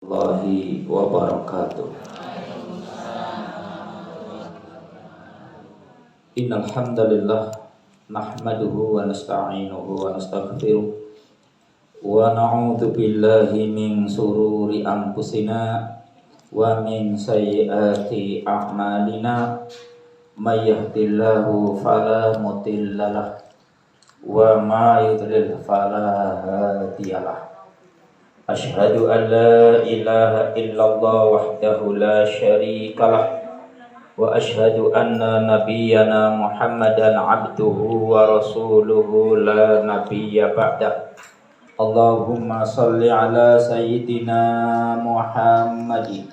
Warahmatullahi wabarakatuh. Innal hamdalillah nahmaduhu wa nasta'inuhu wa nastaghfiruh wa na'udzu billahi min sururi anfusina wa min sayyiati a'malina may yahdihillahu fala mudhillalah wa ma yudlil fala hadiyalah. Asyhadu an la ilaha illallah wahdahu la syarikalah wa asyhadu anna nabiyyana Muhammadan abduhu wa rasuluhu la nabiyya ba'da. Allahumma salli ala sayyidina Muhammadin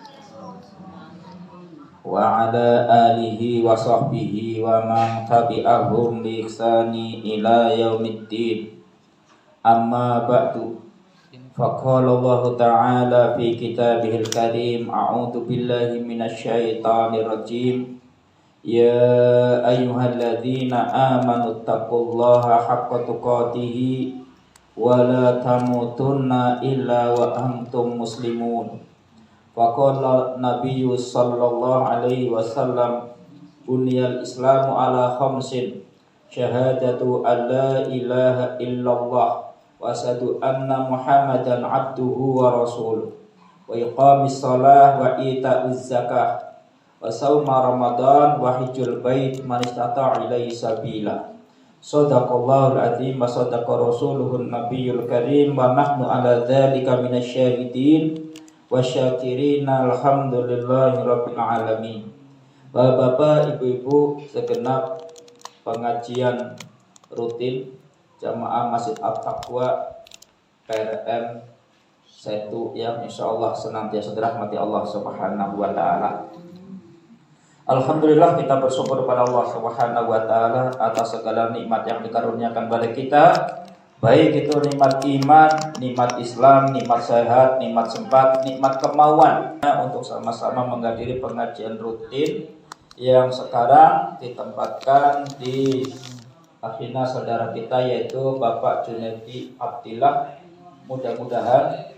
wa ala alihi wa sahbihi wa man tabi'ahum bi ihsani ila yaumiddin. Amma ba'du. Faqala Allah Ta'ala fi kitabihil karim, a'udzu billahi minasyaitonir rajim. Ya ayyuhalladzina amanu taqullaha haqqa tuqatih wa la tamutunna illa wa antum muslimun. Faqala Nabiyyu sallallahu alaihi wasallam, buniyal islamu ala khamsin, syahadatu an la ilaha illallah wa asyhadu anna Muhammadan abduhu wa rasuluh wa iqamis shalah wa ita'uz zakah wa shauma ramadan wa hajjul bait man istata'a ilaihi sabila. Shadaqallahul azim wa shadaqa rasuluhun nabiyyul karim wa nahnu ala dzalika minasyahidin wa syakirin. Alhamdulillahi rabbil alamin. Bapak-bapak, ibu-ibu segenap pengajian rutin Jamaah Masjid At-Taqwa PRM Setu yang insyaallah senantiasa dirahmati Allah Subhanahu wa taala. Alhamdulillah, kita bersyukur kepada Allah Subhanahu wa taala atas segala nikmat yang dikaruniakan kepada kita, baik itu nikmat iman, nikmat Islam, nikmat sehat, nikmat sempat, nikmat kemauan untuk sama-sama menghadiri pengajian rutin yang sekarang ditempatkan di akhirnya saudara kita yaitu Bapak Junaidi Abdillah. Mudah-mudahan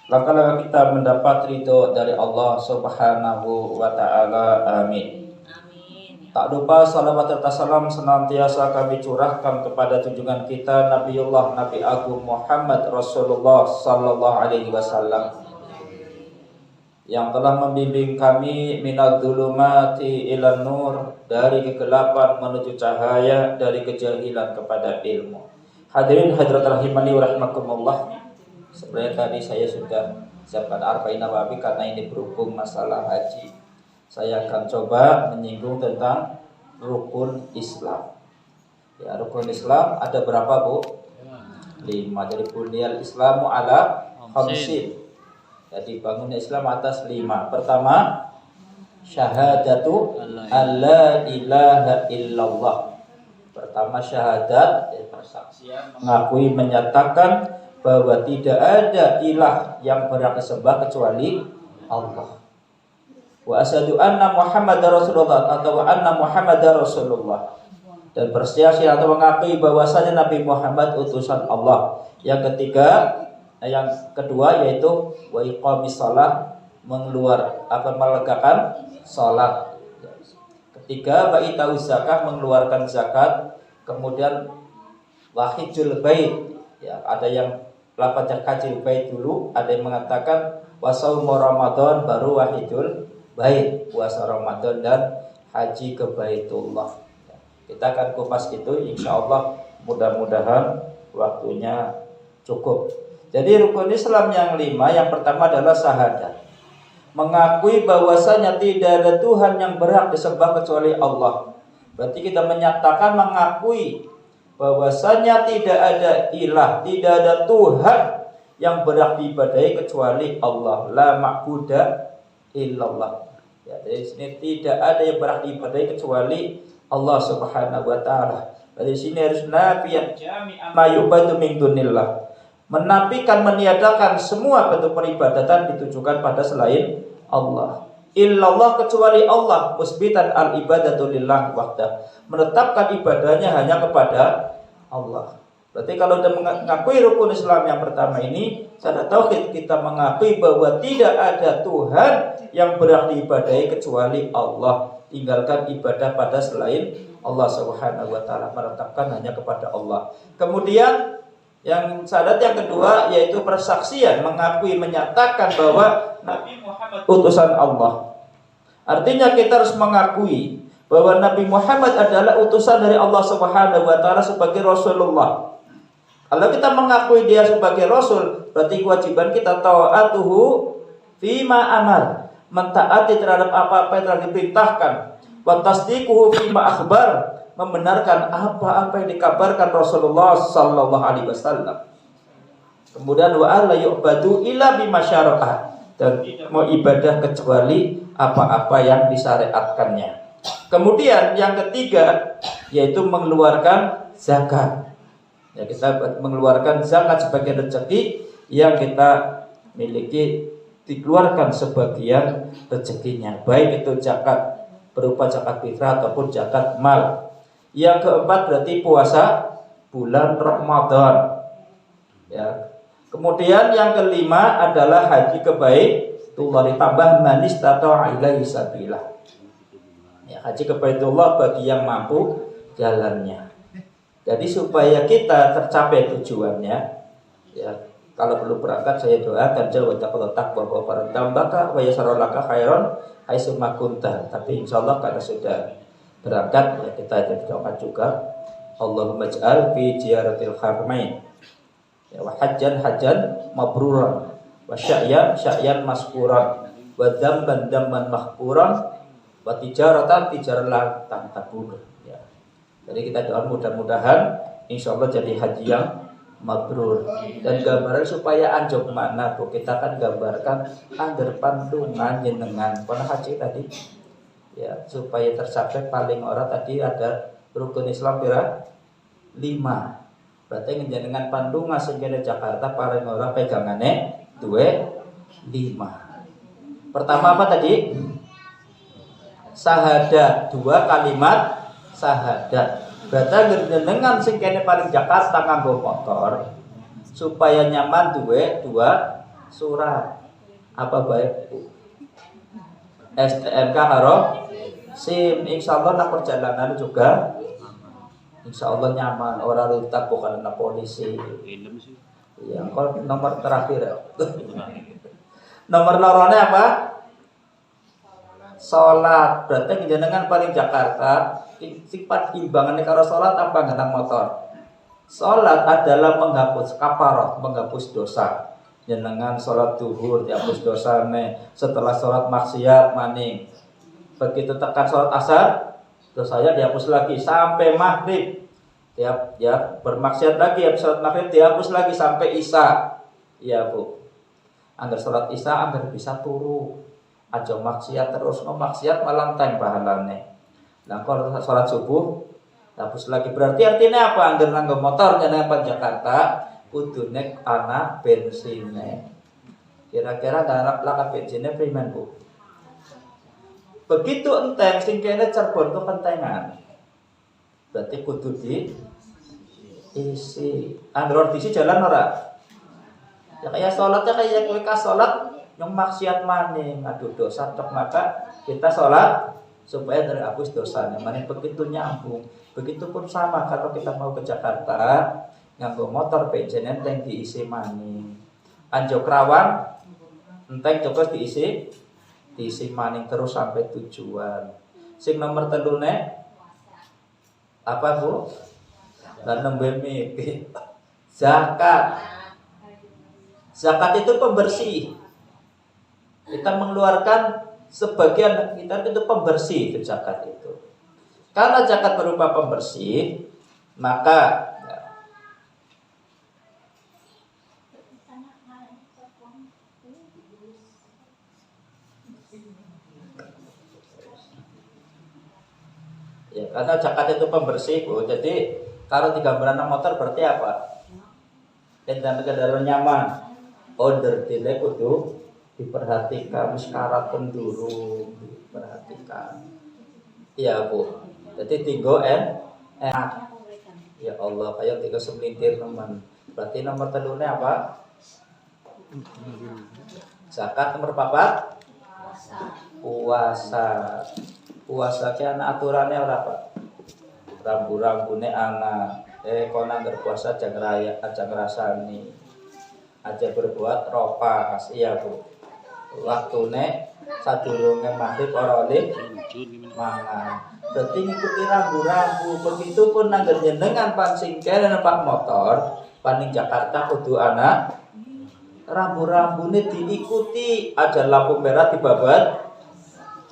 langkah-langkah kita mendapat ridho dari Allah Subhanahu wa taala. Amin. Tak lupa salawat serta salam senantiasa kami curahkan kepada junjungan kita Nabiullah Nabi Agung Muhammad Rasulullah sallallahu alaihi wasallam yang telah membimbing kami minad dzulumati ilan nur, dari kegelapan menuju cahaya, dari kejahilan kepada ilmu. Hadirin hadirat rahimani wa rahmakumullah. Sebenarnya tadi saya sudah siapkan arba'in nawawi karena ini berhubung masalah haji. Saya akan coba menyinggung tentang rukun Islam. Ya, rukun Islam ada berapa, Bu? 5. Jadi buniyal Islamu ala khamsin. Jadi bangunnya Islam atas 5. Pertama, syahadatu alla ilaha illallah. Pertama syahadat, persaksian, mengakui, menyatakan bahwa tidak ada ilah yang berhak disembah kecuali Allah. Wa asyhadu anna Muhammadar Rasulullah atau anna Muhammadar Rasulullah. Dan bersaksi atau mengakui bahwasanya Nabi Muhammad utusan Allah. Yang kedua yaitu wa iqamis shalah, melegakan salat. Ketiga, wa ita'uz zakah, mengeluarkan zakat. Kemudian wa hajjul bait, ya, ada yang lafaz hajjul bait dulu, ada yang mengatakan wa shaum ramadan baru wa hajjul bait, puasa Ramadan dan haji ke Baitullah. Kita akan kupas itu insyaallah, mudah-mudahan waktunya cukup. Jadi rukun Islam yang 5, yang pertama adalah syahadat. Mengakui bahwasanya tidak ada Tuhan yang berhak disembah kecuali Allah. Berarti kita menyatakan, mengakui bahwasanya tidak ada ilah, tidak ada Tuhan yang berhak diibadahi kecuali Allah. La ma'buda illallah. Ya, dari sini tidak ada yang berhak diibadahi kecuali Allah Subhanahu wa taala. Dari sini harus nafiyan jami'an ma yubadu min dunillah. Menafikan, meniadakan semua bentuk peribadatan ditujukan pada selain Allah. Illallah, kecuali Allah. Musbitan al-ibadatu lillah wahdah, menetapkan ibadahnya hanya kepada Allah. Berarti kalau kita mengakui rukun Islam yang pertama ini, syahadat tauhid, kita mengakui bahwa tidak ada Tuhan yang berhak diibadahi kecuali Allah. Tinggalkan ibadah pada selain Allah Subhanahu wa taala, menetapkan hanya kepada Allah. Kemudian yang syahadat yang kedua yaitu persaksian, mengakui, menyatakan bahwa Nabi Muhammad utusan Allah. Artinya kita harus mengakui bahwa Nabi Muhammad adalah utusan dari Allah Subhanahu wa taala sebagai Rasulullah. Kalau kita mengakui dia sebagai Rasul, berarti kewajiban kita ta'atuhu fima amar, mentaati terhadap apa-apa yang telah diperintahkan, wa tasdiquhu fima akhbar, membenarkan apa-apa yang dikabarkan Rasulullah sallallahu alaihi wasallam. Kemudian wa alla yu'badu illa bima syara'a, dan mau ibadah kecuali apa-apa yang disyariatkannya. Kemudian yang ketiga yaitu mengeluarkan zakat. Ya, kita mengeluarkan zakat sebagai rezeki yang kita miliki, dikeluarkan sebagian rezekinya, baik itu zakat berupa zakat fitrah ataupun zakat mal. Yang keempat berarti puasa bulan Ramadan. Ya. Kemudian yang kelima adalah haji kebaitullah, ditambah manis atau ilaihi sabilah. Ya, haji kebaitullah bagi yang mampu jalannya. Jadi supaya kita tercapai tujuannya, ya, kalau perlu berangkat saya doakan jauh tak bahwa para tambaka wa yasarolaka khairon haitsuma kunta. Tapi insyaallah karena sudah berangkat, ya, kita doakan juga Allahumma ij'al fi ziyaratil haramain, ya, wa hajjan mabruran, wa sya'yan maskuran, wa dzamban mahpuran, wa tijaratan tabur. Jadi kita doa mudah-mudahan insya Allah jadi haji yang mabrur. Dan gambaran supaya anjok mana bu, kita akan gambarkan angger pandungan jenengan pernah haji tadi, ya, supaya tercapai paling ora tadi ada rukun Islam kira 5. Berarti jenengan pandungan sehingga Jakarta paling ora pegangannya 5. Pertama apa tadi? Syahadat, 2 kalimat syahadat. Berarti jenengan sing kene paling Jakarta nganggo motor supaya nyaman 2 surat. Apa baik Bu? STNK karo SIM, insyaallah nak perjalanan juga insyaallah nyaman, ora rutak bukan ana polisi. Ya, kok nomor terakhir ya. Nomor lorone apa? Salat. Berarti jenengan paling Jakarta sifat imbangannya karo salat apa ngenang motor. Salat adalah menghapus kafarah, menghapus dosa. Jenengan salat zuhur dihapus dosane, setelah salat maksiat maning. Begitu tekan salat asar, dosanya dihapus lagi sampai maghrib. Tiap ya bermaksiat lagi, ya salat maghrib dihapus lagi sampai isya. Iya Bu. Angger salat isya angger bisa turu. Aja maksiat terus, maksiat malah enteng pahalane. Nah kalau sholat subuh hapus lagi, berarti artinya apa? Angger nanggo motor jenengan Jakarta kudune ana bensine. Kira-kira garap laka bensine primen Bu? Begitu enteng sing kene Cirebon tuh kentengan. Berarti kudu isi. Angger diisi jalan ora? Ya kayak sholatnya kayak kowe ka sholat yang maksiat maning, aduh dosa tok, maka kita sholat supaya terhapus dosanya. Maning begitu nyambung. Begitupun sama kalau kita mau ke Jakarta nganggo motor bensin enteng diisi maning. Anjok Rawang enteng coba diisi maning terus sampai tujuan. Sing nomor telune apa Bu? Dan nembe mimpi. Zakat. Zakat itu pembersih. Kita mengeluarkan sebagian, kita itu pembersih itu zakat itu. Karena zakat berupa pembersih, maka ya karena zakat itu pembersih Bu. Jadi kalau digambaran motor berarti apa? Dan kendaraan nyaman. Order delay kudu diperhatikan, syarat pendurung diperhatikan. Iya Bu. Jadi tinggo enak. Ya Allah, kayak tiga semelintir teman. Berarti nomor telurnya apa? Zakat. Nomor papat? Puasa. Puasa ki ana aturannya ora, Pak? Rambu-rambune ana. Kon anggar puasa aja ngraya, aja ngrasani. Aja berbuat ropas, iya Bu. Waktune sadurunge maghrib ora oleh mangan. Berarti ngikuti rambu-rambu. Begitupun anggar jenengan pan singkene numpak motor, paning Jakarta kudu ana rambu-rambune diikuti. Ada lampu merah dibabat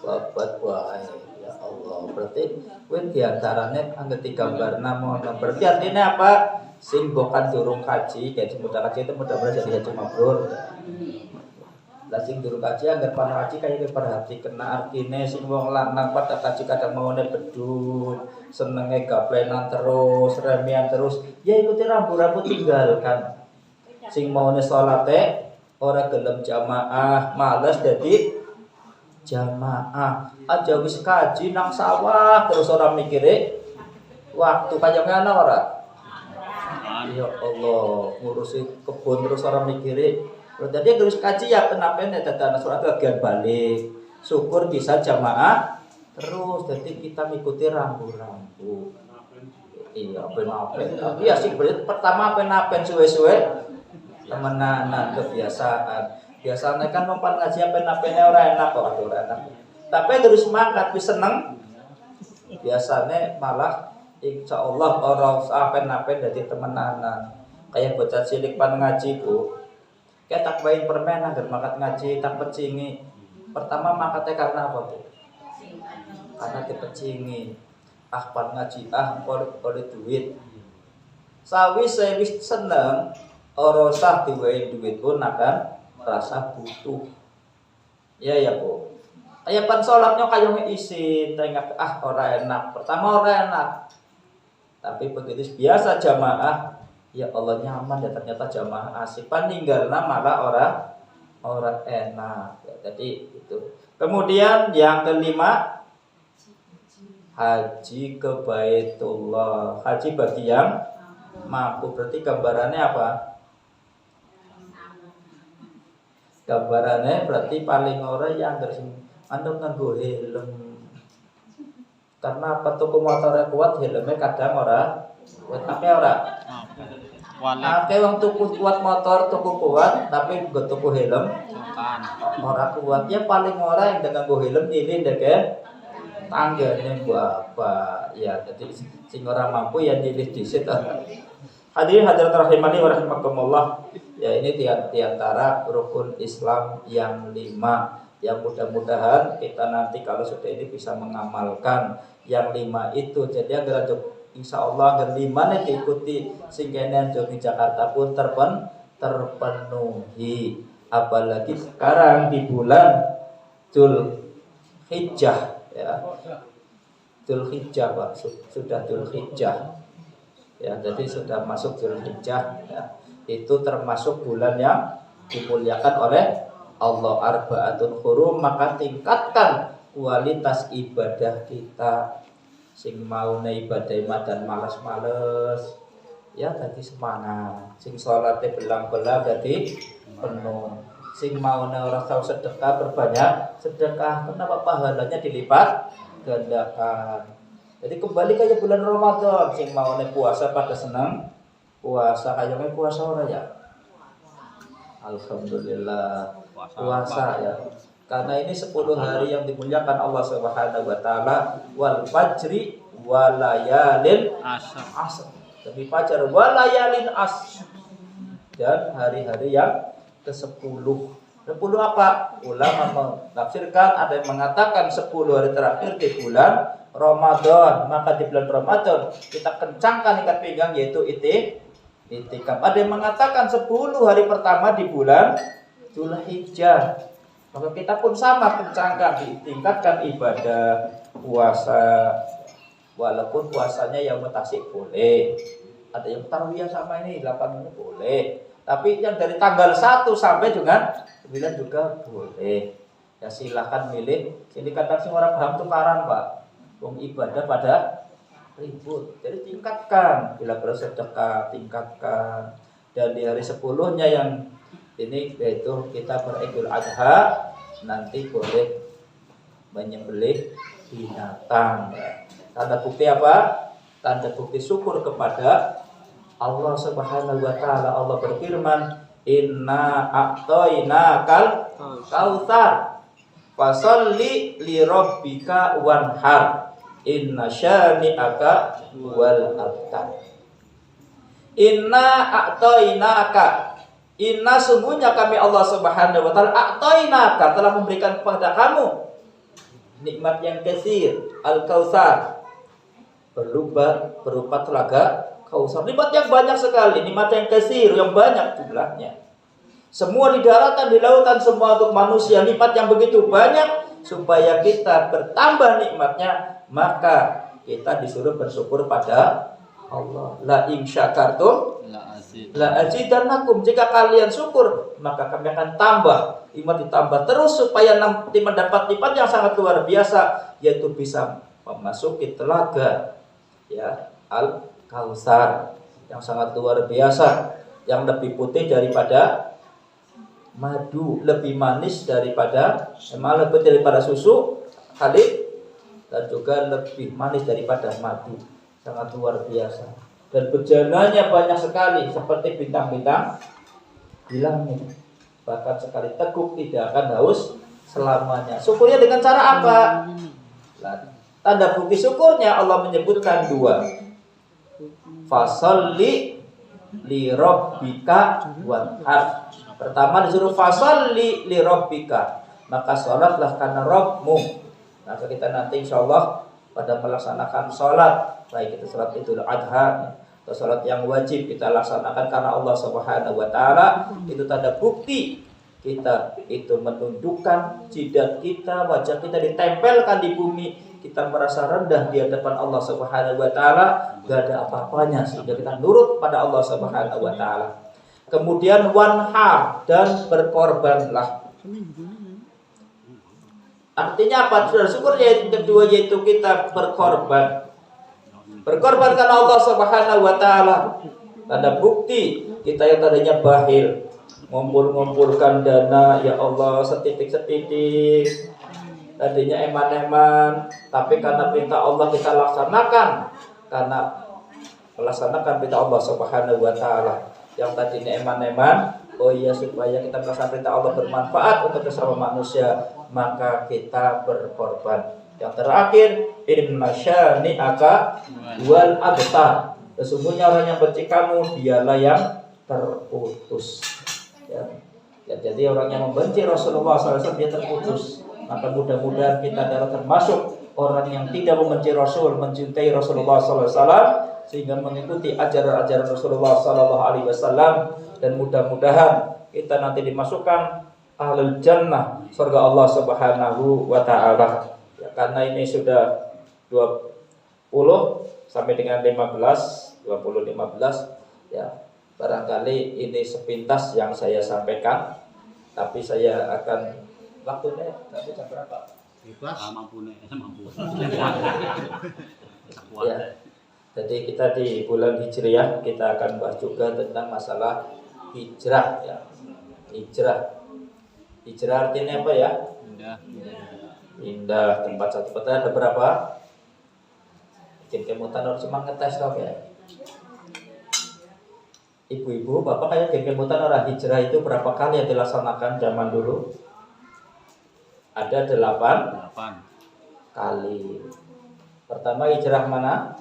wae. Ya Allah, berarti kuwi diantarane anggere gambarna mono. Berarti artinya apa? Sing bokan durung kaji, kaji mudah kaji itu mudah-mudahan jadi haji mabrur. Lah sing durung kaji anggar pan kaji kaya diperhati kena artine sing wong lanang pada kaji kadang maunya bedut, senenge gaplenan terus, remian terus, ya ikuti rambu-rambu tinggalkan. Sing maunya salate ora gelem jamaah, males dadi jamaah. Aja wis kaji nang sawah terus ora mikire waktu kaya ngene ora. Ya Allah, ngurusi kebun terus ora mikire. Jadi terus kaji ya kenapa-napa dadana surat bagian balik. Syukur bisa jamaah terus. Jadi kita mengikuti rambu-rambu. Iya, ben-ben. Tapi ya sih pertama ben-ben suwe-suwe temenanan kebiasaan. Biasanya kan mempan ngaji ben-bennya ora enak kok, ora enak. Tapi terus semangat, wis seneng. Biasanya malah insya Allah orang ben-ben dadi temenanan. Kayak bocah cilik pan ngaji Bu. Kayak tak bayin permen agar makat ngaji tak pecingi. Pertama makatnya karena apa Bu? Karena dipecingi. Pan ngaji oleh duit. Sawis saya wis seneng ora usah diwehi duit pun akan rasa butuh. Ya Bu. Kayak pan salatnya kayak isin, tengok ora enak. Pertama ora enak. Tapi begitu biasa jamaah, ya Allah nyaman ya ternyata jamaah asik. Paninggalna malah orang enak. Ya, jadi itu. Kemudian yang kelima, haji ke Baitullah. Haji bagi yang mampu. Berarti gambarannya apa? Gambarannya berarti paling orang yang harus andong nganggo helm. Karena apa tuku motornya kuat, helmnya kadang ora kuat. Tapi ora. Ake wong tuku kuat motor, tuku kuat, tapi gak tuku helm ora kuat. Ya paling ora yang dengan helm ini ndeke tanggane bapak. Ya jadi sing ora mampu ya nyilih disit. Hadirin hadirat rahimani wa rahimakumullah. Ya ini di antara rukun Islam yang 5. Yang mudah-mudahan kita nanti kalau sudah ini bisa mengamalkan yang 5 itu. Jadi agar insya Allah agar 5 nih diikuti sehingga di Jakarta pun terpenuhi. Apalagi sekarang di bulan Dzulhijjah ya. Dzulhijjah Pak, sudah Dzulhijjah. Ya, jadi sudah masuk Dzulhijjah ya. Itu termasuk bulan yang dimuliakan oleh Allah, arba'atun hurum, maka tingkatkan kualitas ibadah kita. Sing mau ibadah dan malas-males ya tadi semangat. Sing salate belang-belang jadi penuh. Sing mau ora tau sedekah berbanyak sedekah, kenapa pahalanya dilipat gandakan. Jadi kembali kayak bulan Ramadan, sing mau puasa pada senang puasa, kayaknya puasa ora ya. Alhamdulillah puasa ya. Karena ini 10 hari yang dimuliakan Allah Subhanahu wa taala, wal fajri walayalin asr. Demi fajar walayalin asr. Dan hari-hari yang ke-10. 10 apa? Ulama menafsirkan, ada yang mengatakan 10 hari terakhir di bulan Ramadan. Maka di bulan Ramadan kita kencangkan ikat pinggang yaitu itikaf. Ada yang mengatakan 10 hari pertama di bulan Dzulhijjah. Maka kita pun sama kencangkan, ditingkatkan ibadah puasa. Walaupun puasanya yang mutasik boleh. Ada yang tarwiyah sama ini 8 menit boleh. Tapi yang dari tanggal 1 sampai dengan 9 juga boleh. Ya silahkan milih. Jadi kadang sing ora paham tukaran, Pak. Wong ibadah pada ribut. Jadi tingkatkan, bila bersedekah tingkatkan. Dan di hari 10-nya yang ini yaitu kita beridul adha, nanti boleh menyembelih binatang. Tanda bukti apa? Tanda bukti syukur kepada Allah Subhanahu wa taala. Allah berfirman, "Inna a'tainakal kautsar fasholli li rabbika wanhar inna syani'aka wal abtar." Inna a'tainaka, inna sungguhnya kami Allah Subhanahu wa taala a'tainaka telah memberikan kepada kamu nikmat yang katsir, al-kautsar, berupa telaga Kautsar. Nikmat yang banyak sekali, nikmat yang katsir, yang banyak jumlahnya. Semua di daratan, di lautan, semua untuk manusia, nikmat yang begitu banyak. Supaya kita bertambah nikmatnya, maka kita disuruh bersyukur pada Allah. La in syakartum la azidannakum. Jika kalian syukur, maka kami akan tambah. Nikmat ditambah terus supaya nanti mendapat nikmat yang sangat luar biasa, yaitu bisa memasuki telaga ya al-kautsar yang sangat luar biasa, yang lebih putih daripada madu, lebih manis daripada lebih daripada susu halid, dan juga lebih manis daripada madu, sangat luar biasa. Dan bejananya banyak sekali seperti bintang-bintang di langit. Bahkan sekali teguk tidak akan haus selamanya. Syukurnya dengan cara apa? Tanda bukti syukurnya Allah menyebutkan dua. Fasholli li rabbika wanhar. Pertama disuruh fasholli li rabbika, maka sholatlah karena Rabbmu. Maka kita nanti insyaallah pada melaksanakan sholat, baik itu sholat Idul Adha atau sholat yang wajib kita laksanakan karena Allah Subhanahu wa taala. Itu tanda bukti kita itu menundukkan jidat kita, wajah kita ditempelkan di bumi. Kita merasa rendah di hadapan Allah Subhanahu wa taala, enggak ada apa-apanya, sehingga kita nurut pada Allah Subhanahu wa taala. Kemudian wanhar, dan berkorbanlah. Artinya apa? Sudah syukur yang kedua yaitu kita berkorban. Berkorban karena Allah Subhanahu wa taala. Tanda bukti kita yang tadinya bakhil, ngumpulkan dana, ya Allah setitik-setitik, tadinya eman-eman, tapi karena perintah Allah kita laksanakan, karena melaksanakan perintah Allah Subhanahu wa taala. Yang tadinya eman-eman, oh iya, supaya kita melaksanakan perintah Allah bermanfaat untuk sesama manusia, maka kita berkorban. Yang terakhir, inna syani'aka wal abtar. Sesungguhnya orang yang benci kamu, dialah yang terputus. Ya, jadi orang yang membenci Rasulullah SAW dia terputus. Maka mudah-mudahan kita adalah termasuk orang yang tidak membenci Rasul, mencintai Rasulullah SAW, sehingga mengikuti ajaran-ajaran Rasulullah SAW. Dan mudah-mudahan kita nanti dimasukkan ahlul jannah, surga Allah Subhanahu wa taala. Ya, karena ini sudah 20 sampai dengan 15 ya. Barangkali ini sepintas yang saya sampaikan, tapi saya akan waktunya nanti jam berapa? Mampu. Ya. Jadi kita di bulan Hijriah kita akan bahas juga tentang masalah hijrah ya. Hijrah artinya apa ya? Indah. Tempat satu peta ada berapa? Bikin kemutan harus cuma ngetes kok ya. Ibu-ibu, bapak kayak bikin kemutan orang hijrah itu berapa kali yang dilaksanakan zaman dulu? Ada 8 kali. Pertama hijrah mana?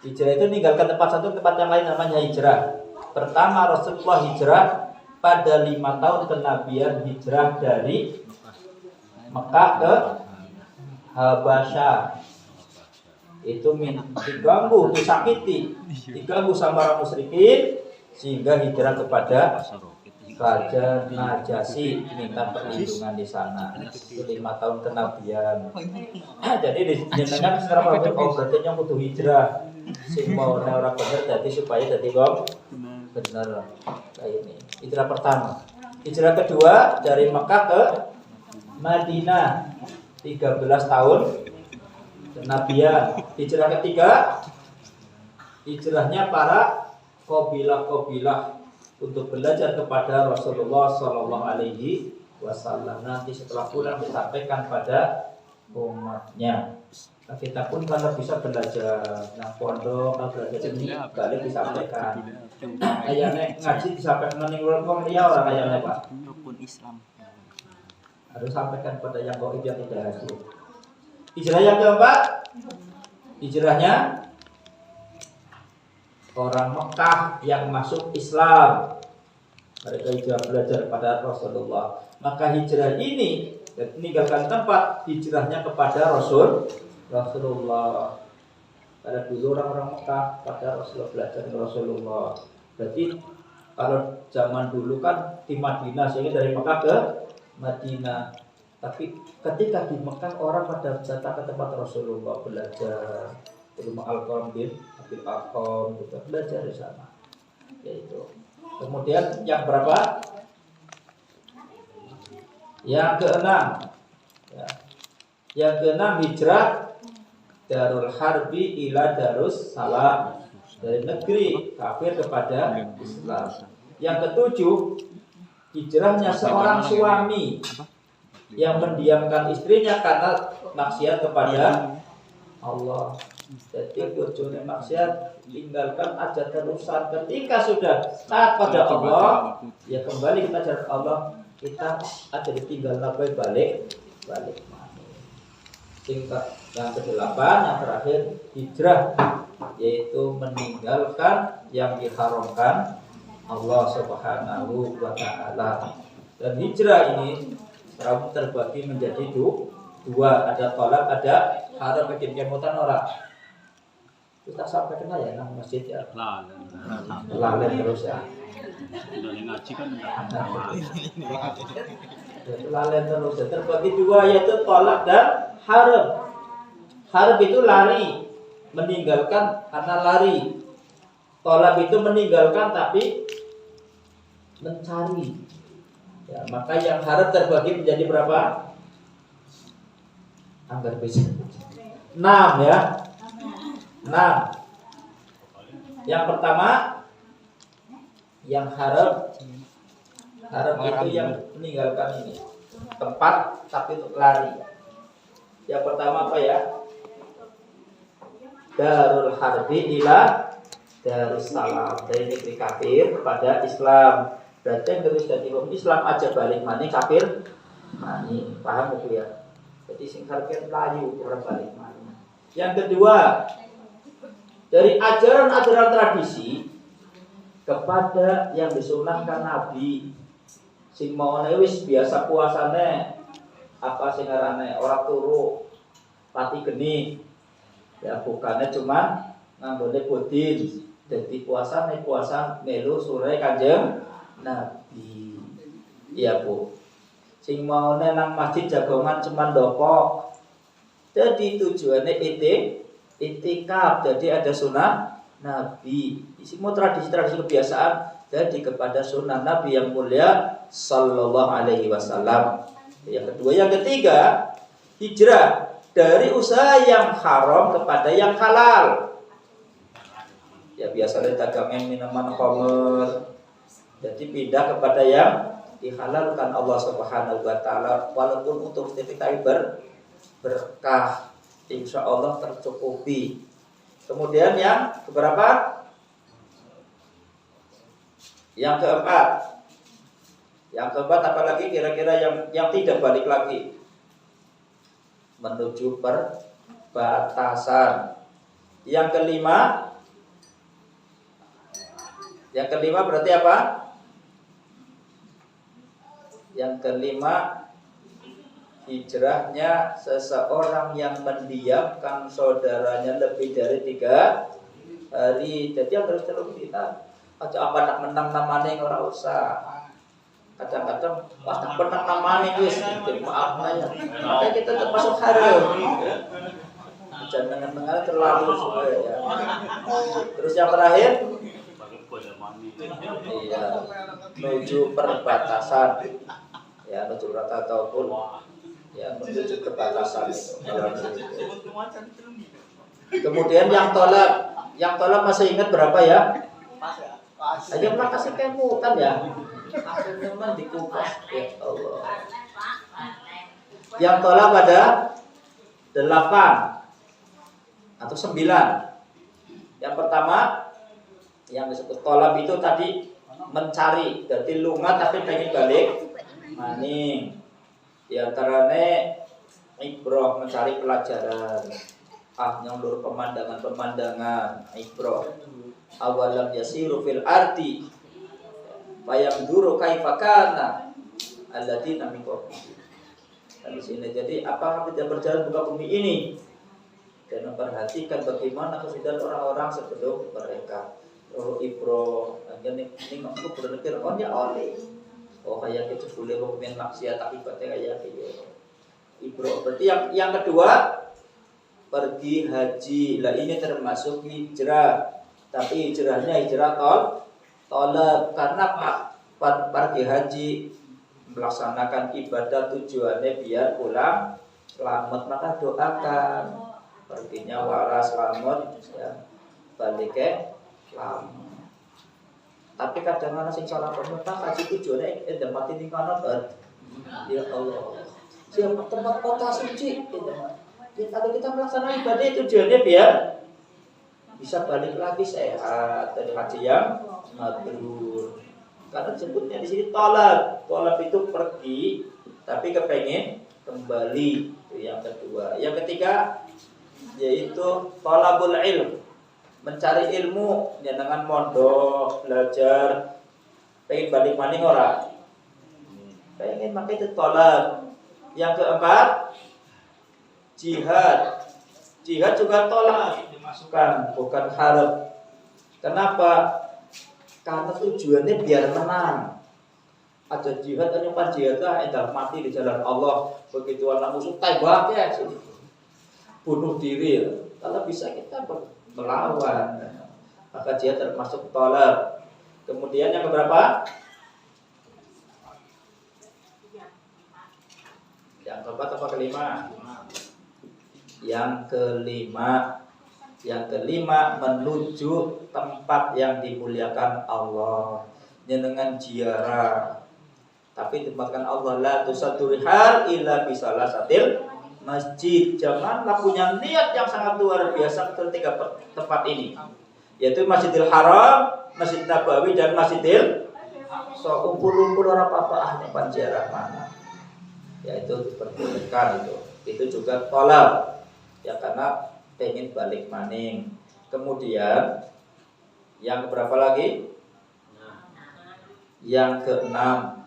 Hijrah itu meninggalkan tempat satu ke tempat yang lain, namanya hijrah. Pertama Rasulullah hijrah pada 5 tahun kenabian, hijrah dari Mekah ke Habasyah. Itu diganggu, disakiti, diganggu sama orang musyrikin, sehingga hijrah kepada Raja Najasyi, minta perlindungan di sana. Itu 5 tahun kenabian. Jadi jenengan sekarang berarti yang butuh hijrah. Sing mau orang bener jadi supaya jadi wong bener. Kayak ini. Hijrah pertama. Hijrah kedua dari Mekah ke Madinah 13 tahun kenabian. Hijrah ketiga, hijrahnya para kabilah-kabilah untuk belajar kepada Rasulullah Shallallahu Alaihi Wasallam. Nanti setelah pulang disampaikan pada umatnya. Nah, kita pun kalau bisa belajar, nah pondok, kalau belajar ini balik disampaikan. Ayahnya ngaji disampaikan meninggal kong dia orang ayahnya Pak. Islam Harus sampaikan pada yang gaib yang tidak hadir. Hijrah yang keempat, hijrahnya orang Mekah yang masuk Islam. Mereka hijrah belajar pada Rasulullah. Maka hijrah ini meninggalkan tempat, hijrahnya kepada Rasulullah. Pada dulu orang-orang Mekah pada Rasulullah, belajar Rasulullah. Berarti kalau zaman dulu kan di Madinah, sehingga dari Mekah ke Madinah. Tapi ketika di Mekah orang pada datang ke tempat Rasulullah belajar, rumah Al-Qam bin Abil Arqam juga belajar di sana. Yaitu. Kemudian yang berapa? Yang keenam. Ya. Yang keenam hijrah Darul Harbi ila Darus Salam, dari negeri kafir kepada Islam. Yang ketujuh, hijrahnya seorang suami yang mendiamkan istrinya karena maksiat kepada Allah. Jadi bojone maksiat tinggalkan aja terusan. Ketika sudah taat pada Allah, ya kembali kita cari Allah, kita ada ditinggal balik. Tingkat yang ke-8 yang terakhir hijrah, yaitu meninggalkan yang diharamkan Allah Subhanahu wa taala. Dan hijrah ini sekarang terbagi menjadi dua, ada tolak, ada haram. Bikin kemutan orang. Kita sampai kena ya nang masjid ya. Lalen terus ya. Ngaji kan Lalen terus ya. Terbagi dua, yaitu tolak dan haram. Haram itu lari, meninggalkan karena lari. Tolak itu meninggalkan tapi mencari. Ya, maka yang haram terbagi menjadi berapa? Anggar bisa 6 ya. 6. Yang pertama, yang haram itu yang meninggalkan ini tempat tapi untuk lari. Yang pertama apa ya? Darul Harbi ila Darus Salam, dari negeri kafir kepada Islam. Berarti yang terus dari Islam aja balik mani kafir mani, paham itu ya? Jadi sing kafir layu orang balik mani. Yang kedua, dari ajaran-ajaran tradisi kepada yang disunahkan Nabi. Sing mau wis biasa puasane apa sing ngarane ora turu pati geni. Ya bukannya cuma nganggone budin. Jadi puasa melu sore Kanjeng Nabi. Iya Bu. Sing mau nang masjid jagongan cuma dopok. Jadi tujuannya itikaf. Jadi ada sunnah Nabi. Semua tradisi-tradisi kebiasaan jadi kepada sunnah Nabi yang mulia Sallallahu Alaihi Wasallam. Yang kedua, yang ketiga, hijrah dari usaha yang haram kepada yang halal. Ya biasanya dagangan minuman khamr. Jadi pindah kepada yang dihalalkan Allah Subhanahu wa taala, walaupun untuk kita berkah, insya Allah tercukupi. Kemudian yang keberapa? Yang keempat. Yang keempat apalagi kira-kira yang tidak balik lagi? Menuju perbatasan. Yang kelima berarti apa? Yang kelima, hijrahnya seseorang yang mendiamkan saudaranya lebih dari 3 hari. Jadi yang terus kita aja apa nak menang namanya ora usah. Kadang-kadang pas tak menang namanya wis maaf aja. Maka kita termasuk haram. Jangan dengar terlalu suka ya. Terus yang terakhir, iya, menuju perbatasan. Ya, menuju rata ataupun Ya, menuju kebatasan itu. Kemudian yang tolak masih ingat berapa ya? Ayo lah kasih kemutan ya. Akhirnya man dikupas ya Allah. Yang tolak ada 8 atau 9. Yang pertama yang disebut tolak itu tadi mencari, jadi lunga tapi pengen balik maning. Di antaranya ibroh, mencari pelajaran. Nyolur pemandangan ibroh. Awalam yasiru fil ardi fayamduru kaifa kana alladziina min qablihim. Di sini jadi apakah tidak berjalan buka bumi ini dan memperhatikan bagaimana kesudahan orang-orang sebelum mereka. Oh ibroh, ini aku berpikir ya oleh. Oh kayak gitu boleh mungkin maksiat akibatnya kayak gitu. Ibroh. Berarti yang kedua pergi haji. Lah ini termasuk hijrah. Tapi hijrahnya hijrah tolak karena pergi haji melaksanakan ibadah tujuannya biar pulang selamat, maka doakan perginya waras selamat ya, baliknya selamat. Tapi kadang-kadang sing salah pemerintah haji tujuannya mati di kanan ya Allah. Siapa tempat kota suci kalau kita melaksanakan ibadah tujuannya biar bisa balik lagi sehat dari haji yang mabrur. Karena sebutnya di sini tolak itu pergi tapi kepengen kembali. Itu yang kedua. Yang ketiga yaitu thalabul ilm, mencari ilmu ya, dengan mondok belajar pengen balik maning ora pengen, maka itu tolak. Yang keempat jihad juga tolak dimasukkan, bukan harap. Kenapa? Karena tujuannya biar menang. Ada jihad, hanya jihad lah, mati di jalan Allah. Begitu anak musuh tembak ya, bunuh diri. Kalau bisa kita melawan, maka jihad termasuk tolak. Kemudian yang keberapa? Yang keempat apa kelima? Yang kelima menuju tempat yang dimuliakan Allah dengan ziarah. Tapi tempatkan Allah la tusaturihal illa bisalasatil masjid. Janganlah punya niat yang sangat luar biasa ke tiga tempat ini, yaitu Masjidil Haram, Masjid Nabawi dan Masjidil Aqsa. Kumpul-kumpul orang apa tempat ziarah mana? Yaitu diperbolehkan itu juga tolak. Ya karena pengen balik maning. Kemudian yang berapa lagi? Yang keenam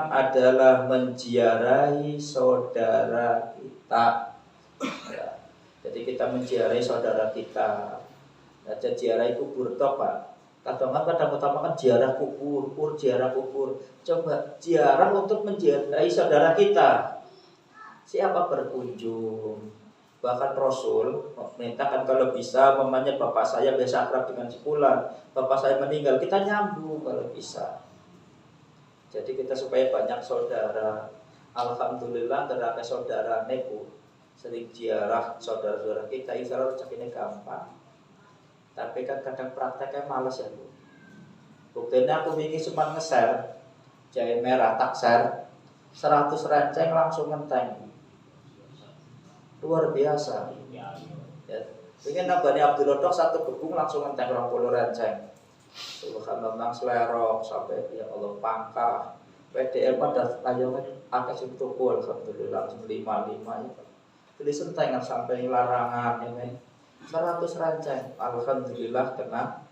adalah menziarahi saudara kita. Ya, jadi kita menziarahi saudara kita. Aja ziarahi kubur toh Pak. Kadang-kadang utamakan ziarah kubur. Coba ziarah untuk menziarahi saudara kita. Siapa berkunjung? Bahkan Rasul memerintahkan kalau bisa, mamanya bapak saya biasa akrab dengan sepulan, bapak saya meninggal, kita nyambung kalau bisa. Jadi kita supaya banyak saudara. Alhamdulillah terdapat saudara neku sering ziarah saudara-saudara kita, insya rezekinya gampang. Tapi kan kadang prakteknya males ya Bu. Buktinya aku ingin cuma nge-share jahe merah tak share 100 renceng langsung ngenteng. Luar biasa. Ya. Ingin nabani Abdul Rodok satu gebung langsung ngenteng 20 renceng. Subhanallah nang selerok sampai ya Allah pangkah. PDM pada ayo akeh sing tuku alhamdulillah 55 ya. Jadi sentengan sampai larangan ini 100 renceng. Alhamdulillah kena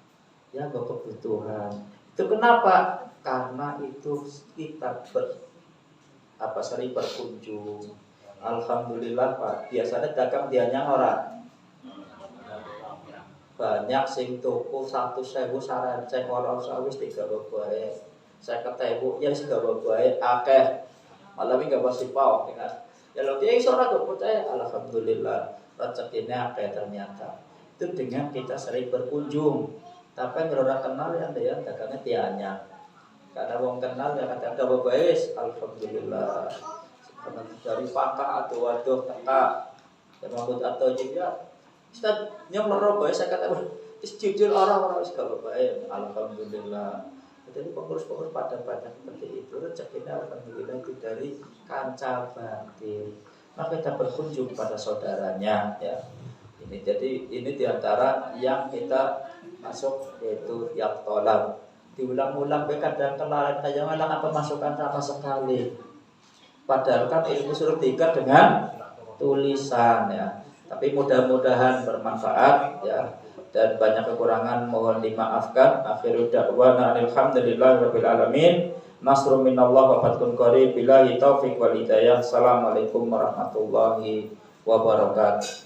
ya kebutuhan. Itu kenapa? Karena itu kita sering berkunjung. Alhamdulillah Pak. Biasanya dagang dianyang orang. Banyak sing tuku 100.000 sarenceng orang sawis 3 bae. 50.000 ya sing 3 bae akeh. Malah enggak pasti pawak kan. Ya lho dia iso ora percaya. Alhamdulillah rezekinya akeh ternyata. Itu dengan kita sering berkunjung. Tapi yang ora kenal ya dagangnya dianyang. Karena wong kenal ya kata bae wis alhamdulillah. dari pakah aduh teka dan rambut atau juga Ustaz nyong loro bae saya kata wis jujur orang-orang wis kalau bae alhamdulillah. Jadi pengurus-pengurus pada seperti itu rezekinya alhamdulillah itu dari kancah batin. Maka kita berkunjung pada saudaranya ya. Ini diantara yang kita masuk yaitu tiap tolak diulang-ulang kadang kenalan kayak ngalang apa masukan sama sekali. Padahal kan ilmu suruh tiga dengan tulisan ya. Tapi mudah-mudahan bermanfaat ya. Dan banyak kekurangan mohon dimaafkan. Akhirul da'wana alhamdulillahirabbil alamin. Nasrun minallah wa fathun qarib. Billahi taufiq wal hidayah. Assalamualaikum warahmatullahi wabarakatuh.